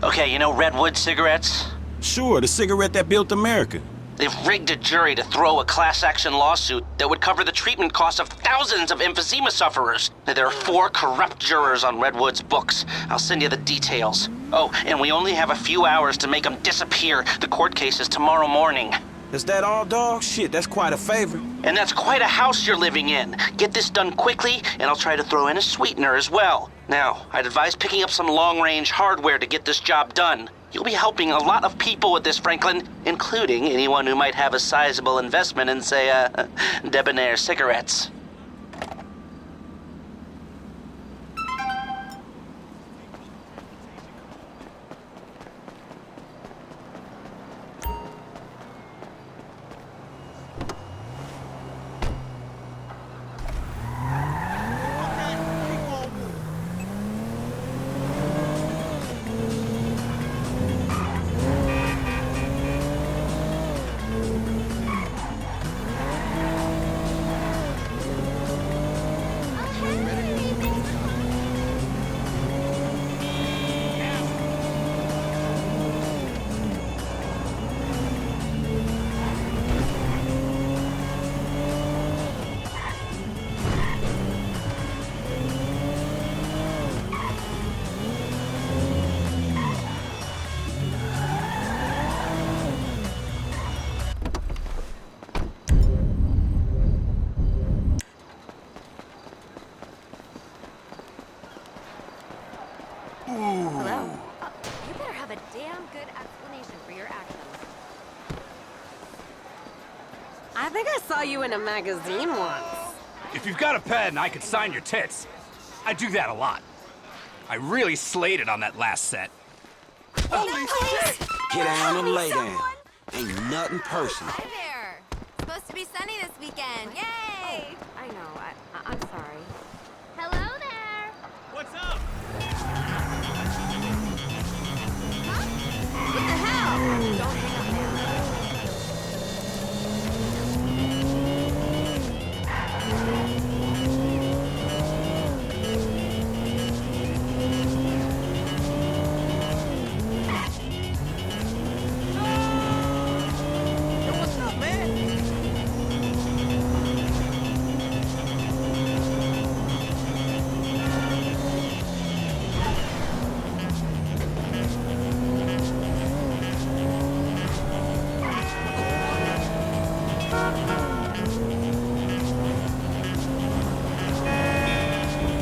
Okay, you know Redwood cigarettes? Sure, the cigarette that built America. They've rigged a jury to throw a class-action lawsuit that would cover the treatment costs of thousands of emphysema sufferers. There are 4 corrupt jurors on Redwood's books. I'll send you the details. Oh, and we only have a few hours to make them disappear. The court case is tomorrow morning. Is that all, dog? Shit, that's quite a favor. And that's quite a house you're living in. Get this done quickly, and I'll try to throw in a sweetener as well. Now, I'd advise picking up some long-range hardware to get this job done. You'll be helping a lot of people with this, Franklin, including anyone who might have a sizable investment in, say, debonair cigarettes. Hello? You better have a damn good explanation for your actions. I think I saw you in a magazine once. If you've got a pen, I could sign your tits. I do that a lot. I really slayed it on that last set. Holy shit! Get down and lay down. Ain't nothing personal. Hi there. Supposed to be sunny this weekend. Yay! I know. I'm sorry. Hello there. What's up? What the hell? Don't hang up What's up, man?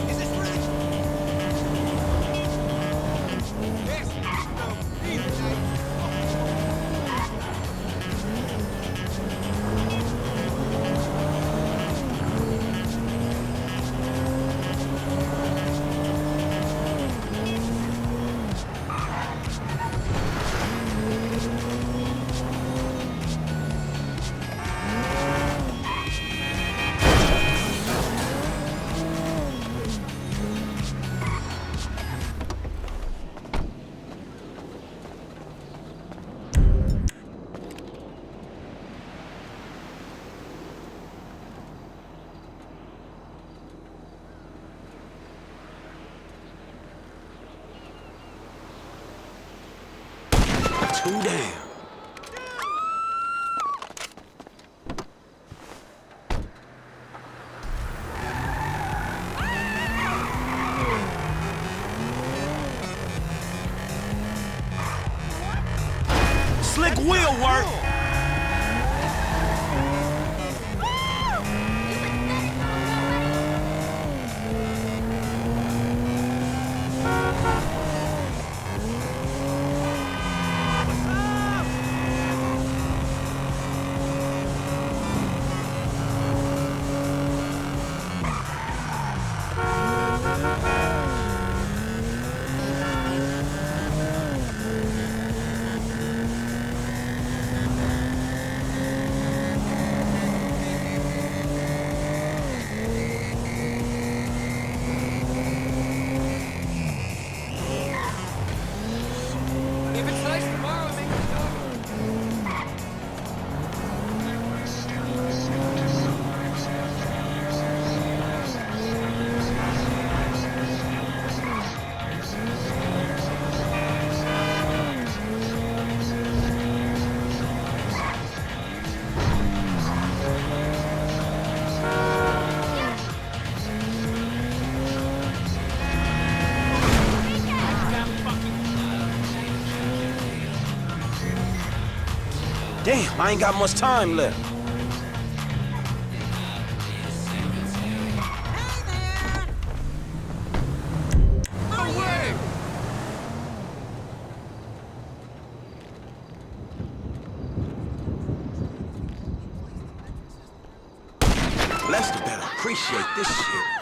Is this really? Yes. Too damn. Slick wheel work. Damn, I ain't got much time left. Lester better appreciate this shit.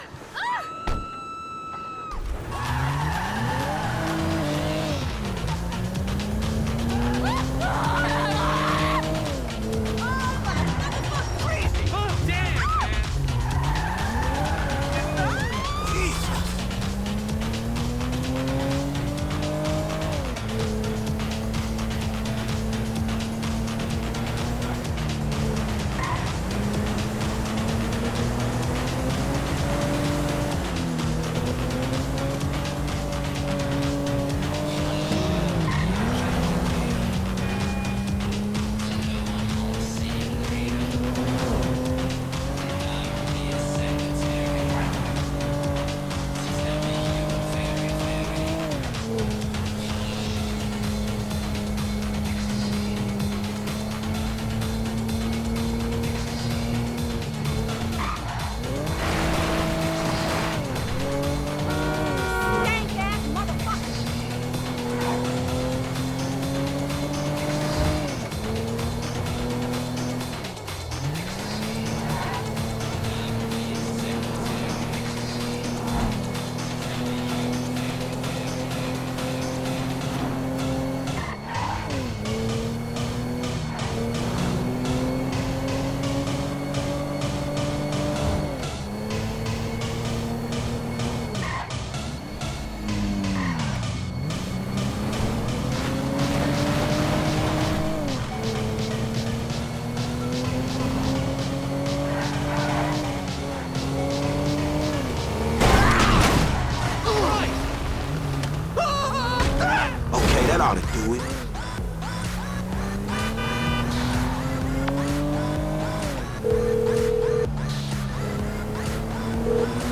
That ought to do it.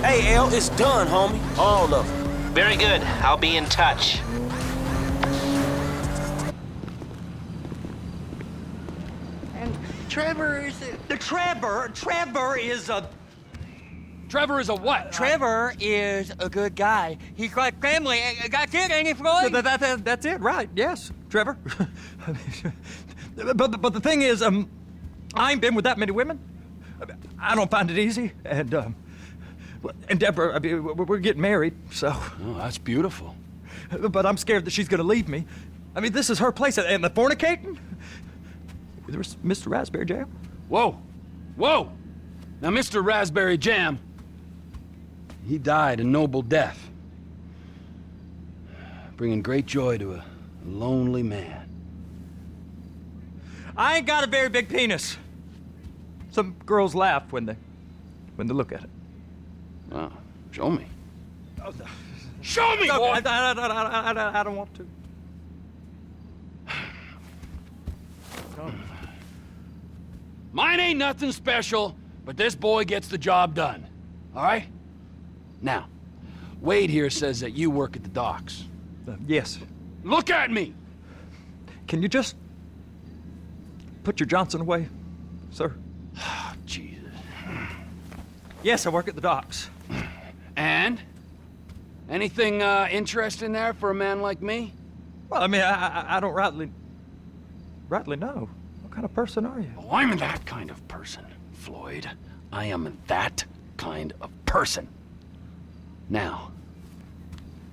Hey, L, it's done, homie. All of it. Very good. I'll be in touch. And Trevor is Trevor is a Trevor is a what? Trevor is a good guy. He's like family. That's it, ain't it, Floyd? That's it, right? Yes, Trevor. but the thing is, I ain't been with that many women. I don't find it easy, and Deborah, I mean, we're getting married, so. Oh, that's beautiful. But I'm scared that she's gonna leave me. I mean, this is her place, and the fornicating. There's Mr. Raspberry Jam. Whoa, whoa! Now, Mr. Raspberry Jam, he died a noble death, bringing great joy to a lonely man. I ain't got a very big penis. Some girls laugh when they look at it. Wow, show me. Oh, no. Show me, No, boy! I don't want to. Mine ain't nothing special, but this boy gets the job done. All right? Now, Wade here says that you work at the docks. Yes. Look at me! Can you just put your Johnson away, sir? Oh, Jesus. Yes, I work at the docks. And? Anything interesting there for a man like me? Well, I mean, I don't rightly know. What kind of person are you? Oh, I'm that kind of person, Floyd. I am that kind of person. Now,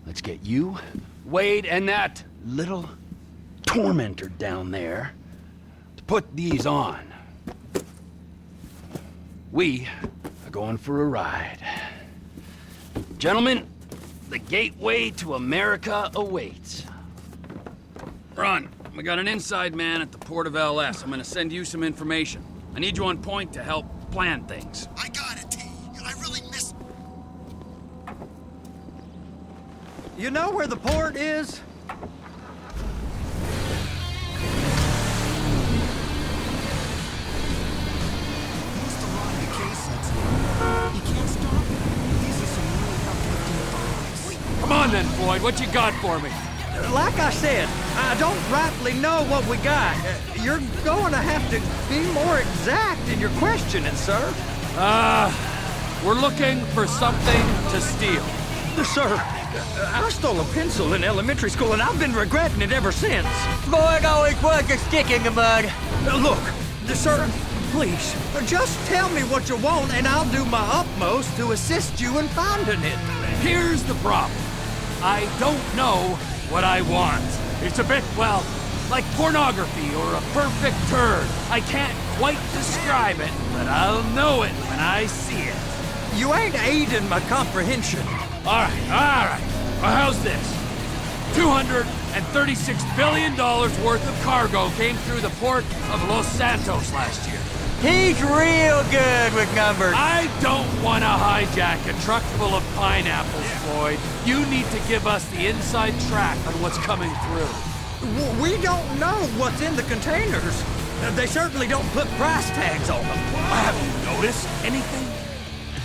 let's get you, Wade, and that little tormentor down there to put these on. We are going for a ride. Gentlemen, the gateway to America awaits. Ron, we got an inside man at the port of LS. I'm gonna send you some information. I need you on point to help plan things. I got it, T. I really miss... You know where the port is? Come on then, Floyd, what you got for me? Like I said, I don't rightly know what we got. You're going to have to be more exact in your questioning, sir. We're looking for something to steal. Sir, I stole a pencil in elementary school, and I've been regretting it ever since. Boy, it always was a stick in the mud. Look, sir, please, just tell me what you want, and I'll do my utmost to assist you in finding it. Here's the problem. I don't know what I want. It's a bit, well, like pornography or a perfect turd. I can't quite describe it, but I'll know it when I see it. You ain't aiding my comprehension. All right. Well, how's this? $236 billion worth of cargo came through the port of Los Santos last year. He's real good with numbers. I don't want to hijack a truck full of pineapples, Floyd. You need to give us the inside track on what's coming through. We don't know what's in the containers. They certainly don't put price tags on them. Have you noticed anything?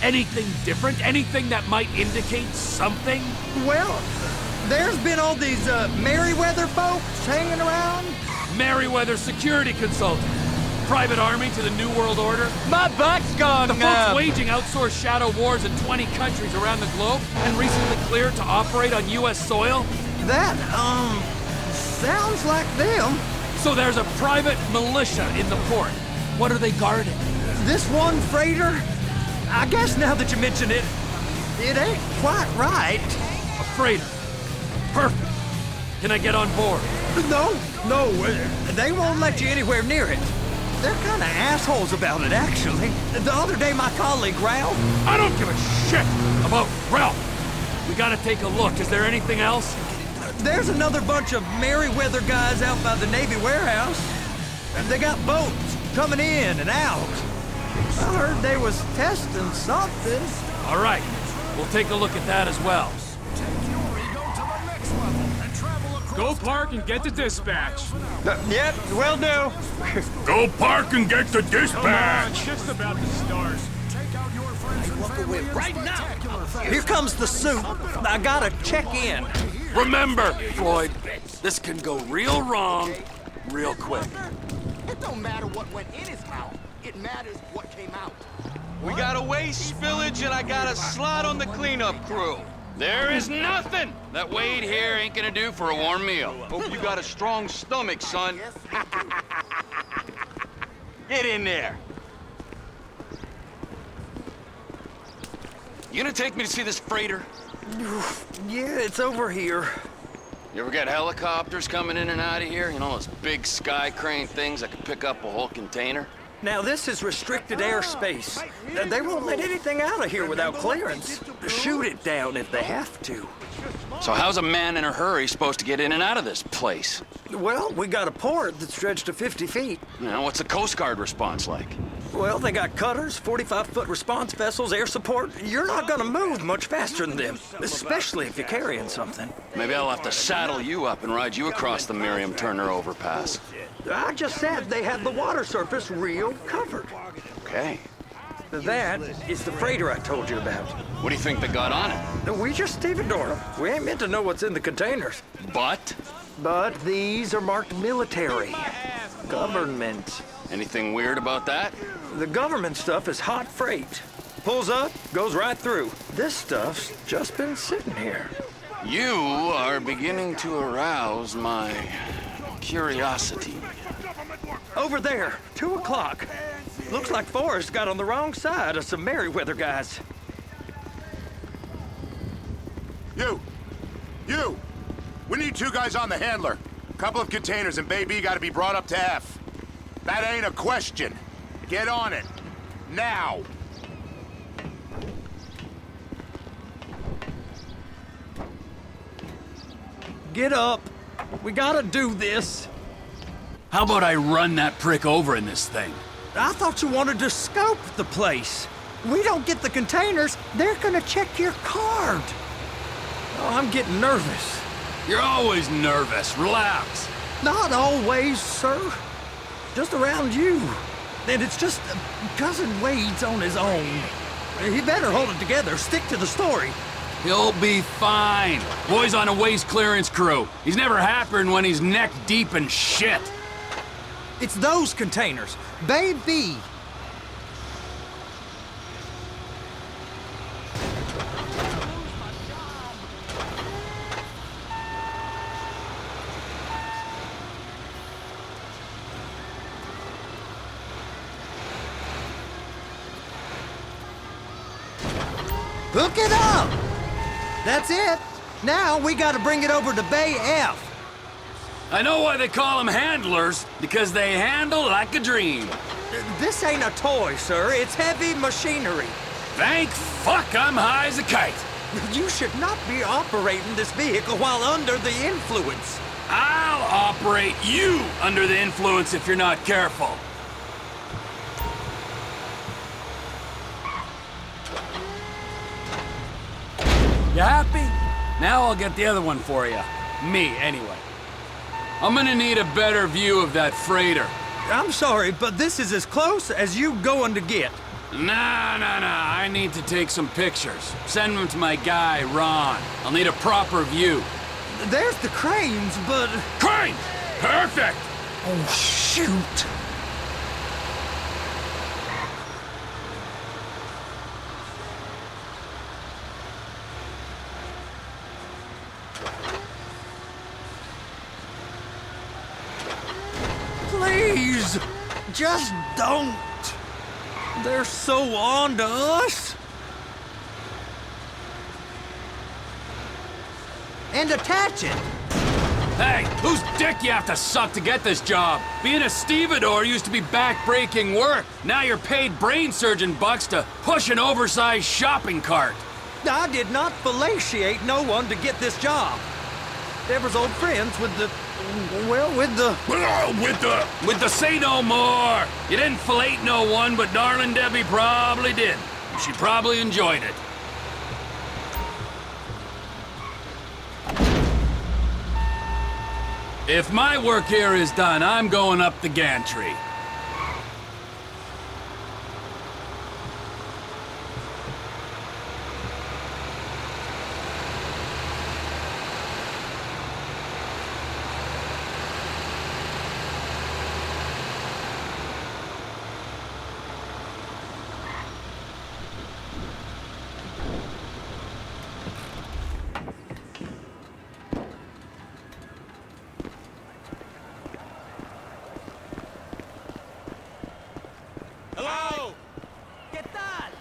Anything different? Anything that might indicate something? Well, there's been all these Merryweather folks hanging around. Merryweather security consultant. Private army to the New World Order. My butt's gone The folks waging outsourced shadow wars in 20 countries around the globe and recently cleared to operate on U.S. soil. That, sounds like them. So there's a private militia in the port. What are they guarding? This one freighter, I guess now that you mention it, it ain't quite right. A freighter. Perfect. Can I get on board? No, they won't let you anywhere near it. They're kind of assholes about it, actually. The other day, my colleague, Ralph... I don't give a shit about Ralph. We gotta take a look. Is there anything else? There's another bunch of Merryweather guys out by the Navy warehouse. They got boats coming in and out. I heard they was testing something. All right. We'll take a look at that as well. Go park and get the dispatch. Yep, will do. Go park and get the dispatch. Just about to start. Walk away right now. Here comes the suit. I gotta check in. Remember, Floyd, this can go real wrong real quick. It don't matter what went in his mouth. It matters what came out. We got a waste spillage and I got a slot on the cleanup crew. There is nothing that Wade here ain't gonna do for a warm meal. Hope you got a strong stomach, son. Get in there. You gonna take me to see this freighter? Yeah, it's over here. You ever got helicopters coming in and out of here? You know, those big sky crane things that can pick up a whole container? Now, this is restricted airspace. They won't let anything out of here without clearance. Shoot it down if they have to. So how's a man in a hurry supposed to get in and out of this place? Well, we got a port that's stretched to 50 feet. You know, what's the Coast Guard response like? Well, they got cutters, 45-foot response vessels, air support. You're not gonna move much faster than them, especially if you're carrying something. Maybe I'll have to saddle you up and ride you across the Miriam Turner overpass. I just said they had the water surface real covered. Okay. That is the freighter I told you about. What do you think they got on it? We just stevedored them. We ain't meant to know what's in the containers. But? But these are marked military. Government. Anything weird about that? The government stuff is hot freight. Pulls up, goes right through. This stuff's just been sitting here. You are beginning to arouse my curiosity. Over there, 2 o'clock. Looks like Forrest got on the wrong side of some Merryweather guys. You! We need 2 guys on the handler. A couple of containers and Baby gotta be brought up to F. That ain't a question. Get on it. Now! Get up. We gotta do this. How about I run that prick over in this thing? I thought you wanted to scope the place. We don't get the containers, they're gonna check your card. Oh, I'm getting nervous. You're always nervous. Relax. Not always, sir. Just around you. And it's just Cousin Wade's on his own. He better hold it together, stick to the story. He'll be fine. Boy's on a waste clearance crew. He's never happier when he's neck deep in shit. It's those containers. Baby! Hook it up! That's it. Now we gotta bring it over to Bay F. I know why they call them handlers, because they handle like a dream. This ain't a toy, sir. It's heavy machinery. Thank fuck I'm high as a kite. You should not be operating this vehicle while under the influence. I'll operate you under the influence if you're not careful. You happy? Now I'll get the other one for you. Me, anyway. I'm gonna need a better view of that freighter. I'm sorry, but this is as close as you going to get. Nah. I need to take some pictures. Send them to my guy, Ron. I'll need a proper view. There's the cranes, but... Crane! Perfect! Oh, shoot! Please! Just don't! They're so on to us! And attach it! Hey, whose dick you have to suck to get this job? Being a stevedore used to be back-breaking work. Now you're paid brain surgeon bucks to push an oversized shopping cart. I did not fellatiate no one to get this job. Trevor's old friends with the... well, with the... With the say no more! You didn't fillet no one, but darling Debbie probably did. She probably enjoyed it. If my work here is done, I'm going up the gantry. Hello? ¿Qué tal?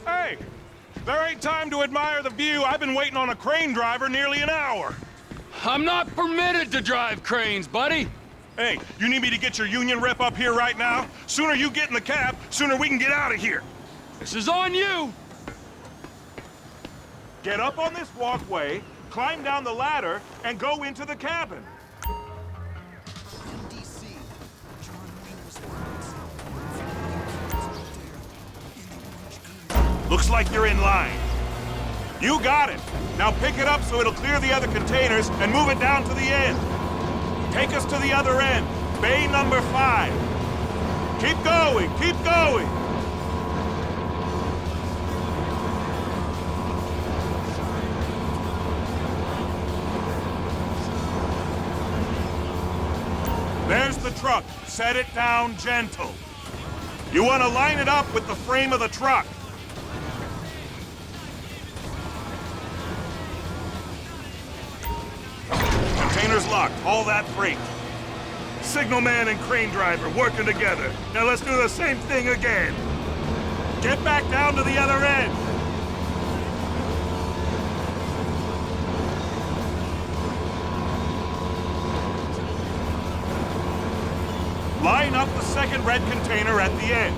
Hey! There ain't time to admire the view. I've been waiting on a crane driver nearly an hour. I'm not permitted to drive cranes, buddy. Hey, you need me to get your union rep up here right now? Sooner you get in the cab, sooner we can get out of here. This is on you. Get up on this walkway, climb down the ladder, and go into the cabin. Looks like you're in line. You got it. Now pick it up so it'll clear the other containers and move it down to the end. Take us to the other end, bay number 5. Keep going, keep going. There's the truck. Set it down gentle. You want to line it up with the frame of the truck. Container's locked. Haul that freight. Signalman and crane driver working together. Now let's do the same thing again. Get back down to the other end. Line up the second red container at the end.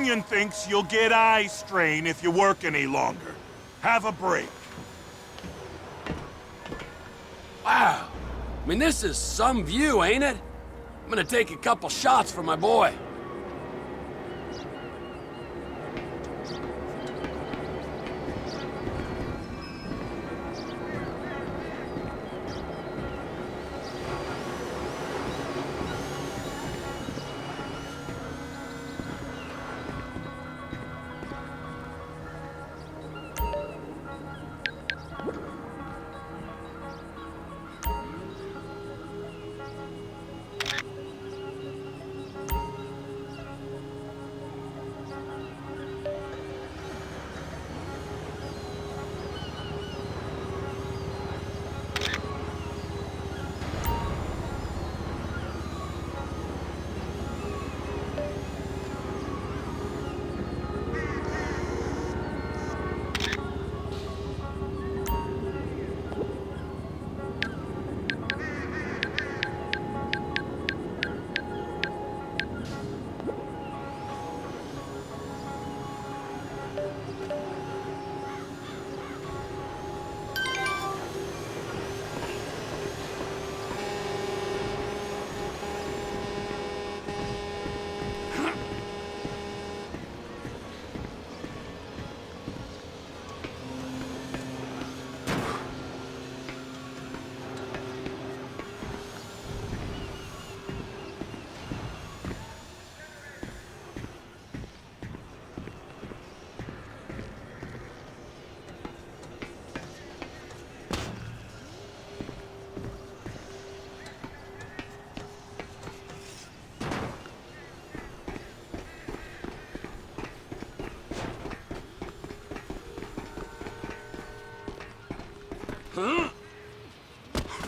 union thinks you'll get eye strain if you work any longer. Have a break. Wow. I mean, this is some view, ain't it? I'm gonna take a couple shots for my boy.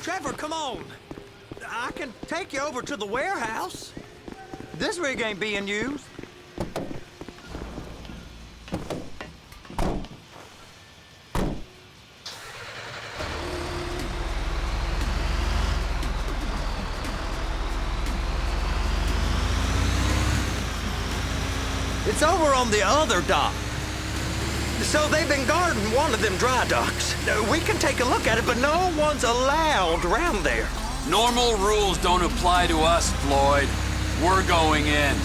Trevor, come on. I can take you over to the warehouse. This rig ain't being used. It's over on the other dock. So they've been guarding one of them dry docks. We can take a look at it, but no one's allowed around there. Normal rules don't apply to us, Floyd. We're going in.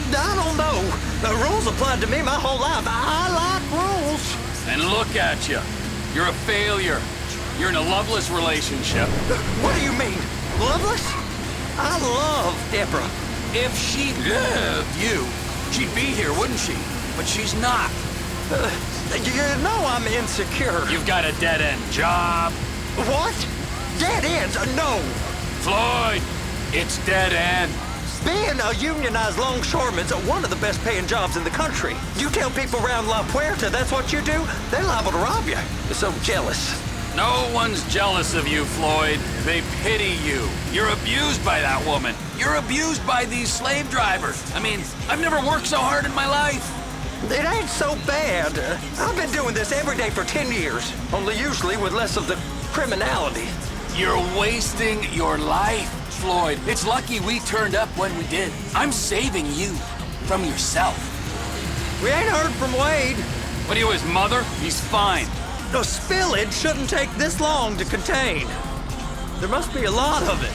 I don't know. The rules applied to me my whole life. I like rules. And look at you. You're a failure. You're in a loveless relationship. What do you mean? Loveless? I love Deborah. If she loved you, she'd be here, wouldn't she? But she's not. You know I'm insecure. You've got a dead-end job. What? Dead ends? No. Floyd, it's dead end. Being a unionized longshoreman's one of the best paying jobs in the country. You tell people around La Puerta that's what you do, they're liable to rob you. They're so jealous. No one's jealous of you, Floyd. They pity you. You're abused by that woman. You're abused by these slave drivers. I mean, I've never worked so hard in my life. It ain't so bad. I've been doing this every day for 10 years, only usually with less of the criminality. You're wasting your life, Floyd. It's lucky we turned up when we did. I'm saving you from yourself. We ain't heard from Wade. What are you, his mother? He's fine. The spillage shouldn't take this long to contain. There must be a lot of it.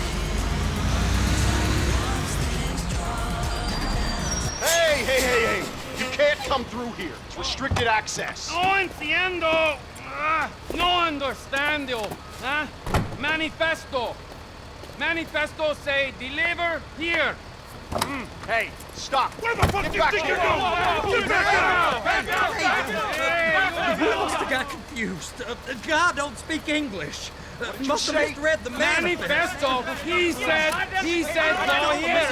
Hey! You can't come through here. It's restricted access. No entiendo. No understando. Manifesto. Manifesto say deliver here. Hey, stop. Where the fuck do you think you're going? He must have got confused. The guy don't speak English. Must have misread the manifesto. He said no here.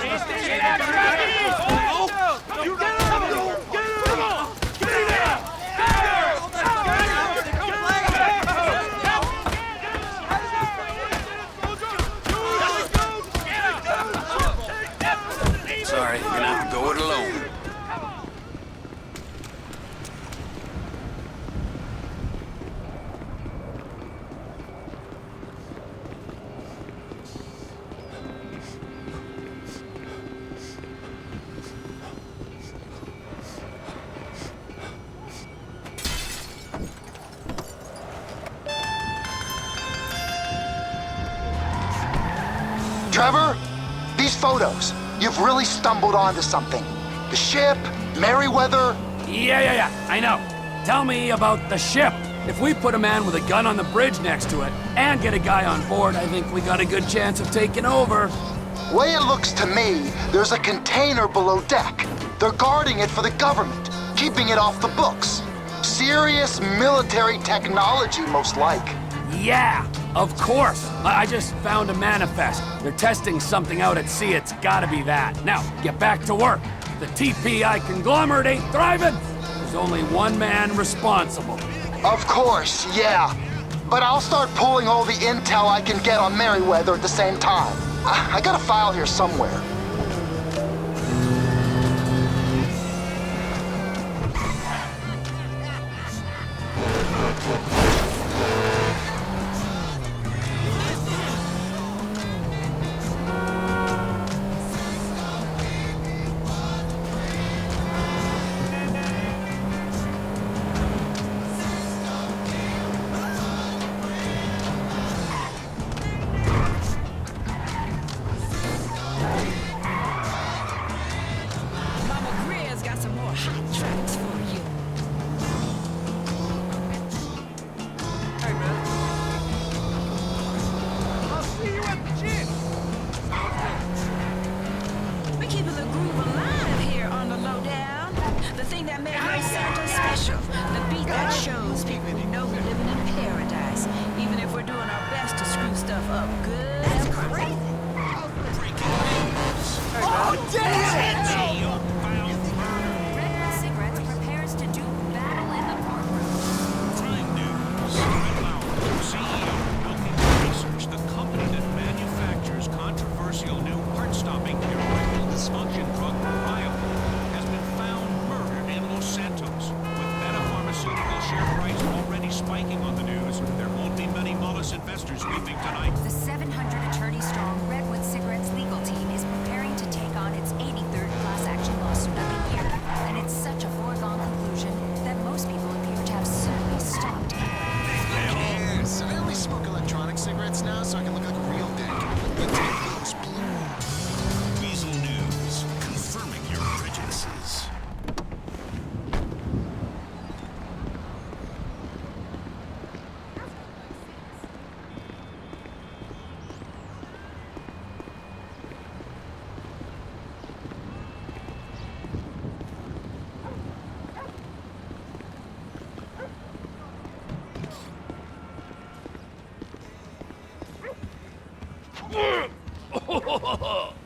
Sorry, you're gonna have to go it alone. Trevor, these photos, you've really stumbled onto something. The ship, Merryweather. Yeah, I know. Tell me about the ship. If we put a man with a gun on the bridge next to it and get a guy on board, I think we got a good chance of taking over. Way it looks to me, there's a container below deck. They're guarding it for the government, keeping it off the books. Serious military technology, most like. Yeah, of course. I just found a manifest. They're testing something out at sea. It's gotta be that. Now, get back to work. The TPI conglomerate ain't thriving. There's only one man responsible. Of course, yeah. But I'll start pulling all the intel I can get on Merryweather at the same time. I got a file here somewhere.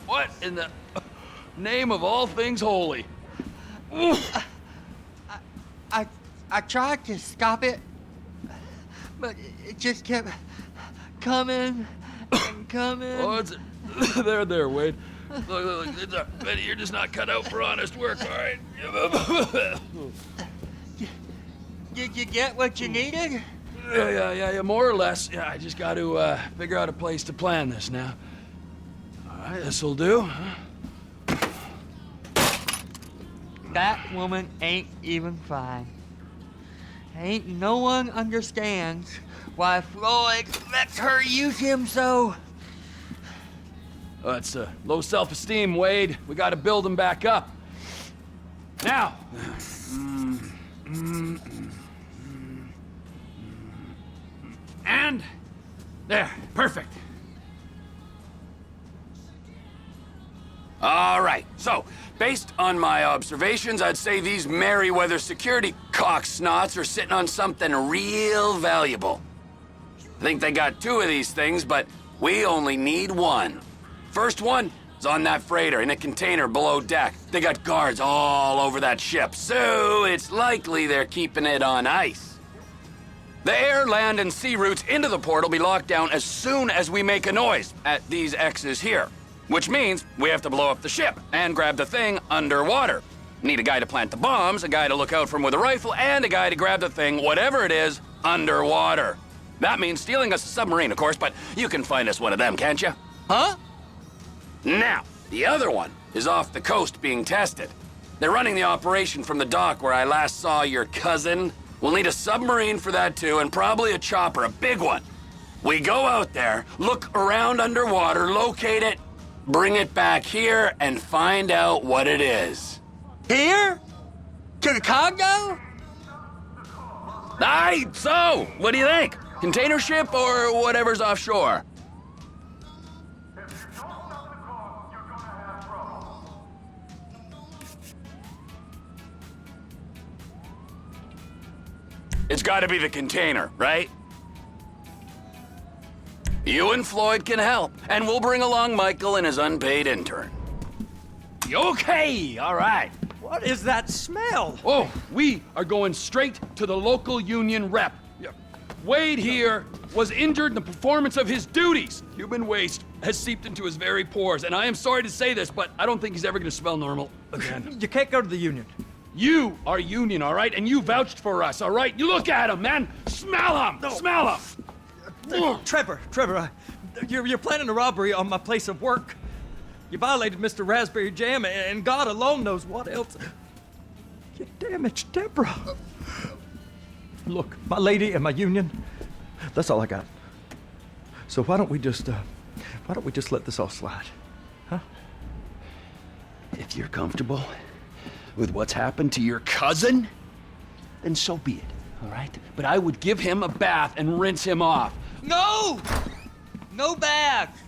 What in the name of all things holy? I tried to stop it, but it just kept coming and coming. Oh, it's there, Wade. Look, you're just not cut out for honest work, all right? Did you get what you needed? Yeah, more or less. Yeah, I just got to figure out a place to plan this now. All right, this'll do. Huh? That woman ain't even fine. Ain't no one understands why Floyd lets her use him so. Oh, that's low self-esteem, Wade. We got to build him back up. Now. And there, perfect. All right, so based on my observations, I'd say these Merryweather security cocksnots are sitting on something real valuable. I think they got 2 of these things, but we only need 1. First one is on that freighter in a container below deck. They got guards all over that ship, so it's likely they're keeping it on ice. The air, land, and sea routes into the port will be locked down as soon as we make a noise at these X's here. Which means we have to blow up the ship and grab the thing underwater. Need a guy to plant the bombs, a guy to look out for him with a rifle, and a guy to grab the thing, whatever it is, underwater. That means stealing us a submarine, of course, but you can find us one of them, can't you? Huh? Now, the other one is off the coast being tested. They're running the operation from the dock where I last saw your cousin. We'll need a submarine for that too, and probably a chopper, a big one. We go out there, look around underwater, locate it, bring it back here, and find out what it is. Here? To the Congo? Aye, so, what do you think? Container ship or whatever's offshore? It's gotta be the container, right? You and Floyd can help, and we'll bring along Michael and his unpaid intern. Okay, all right. What is that smell? Oh, we are going straight to the local union rep. Wade here was injured in the performance of his duties. Human waste has seeped into his very pores, and I am sorry to say this, but I don't think he's ever gonna smell normal again. You can't go to the union. You are union, all right? And you vouched for us, all right? You look at him, man. Smell him. No. Smell him. Trevor, you're planning a robbery on my place of work. You violated Mr. Raspberry Jam, and God alone knows what else. You damaged Deborah. Look, my lady and my union, that's all I got. So why don't we just let this all slide, huh? If you're comfortable with what's happened to your cousin, then so be it, all right? But I would give him a bath and rinse him off. No! No bath!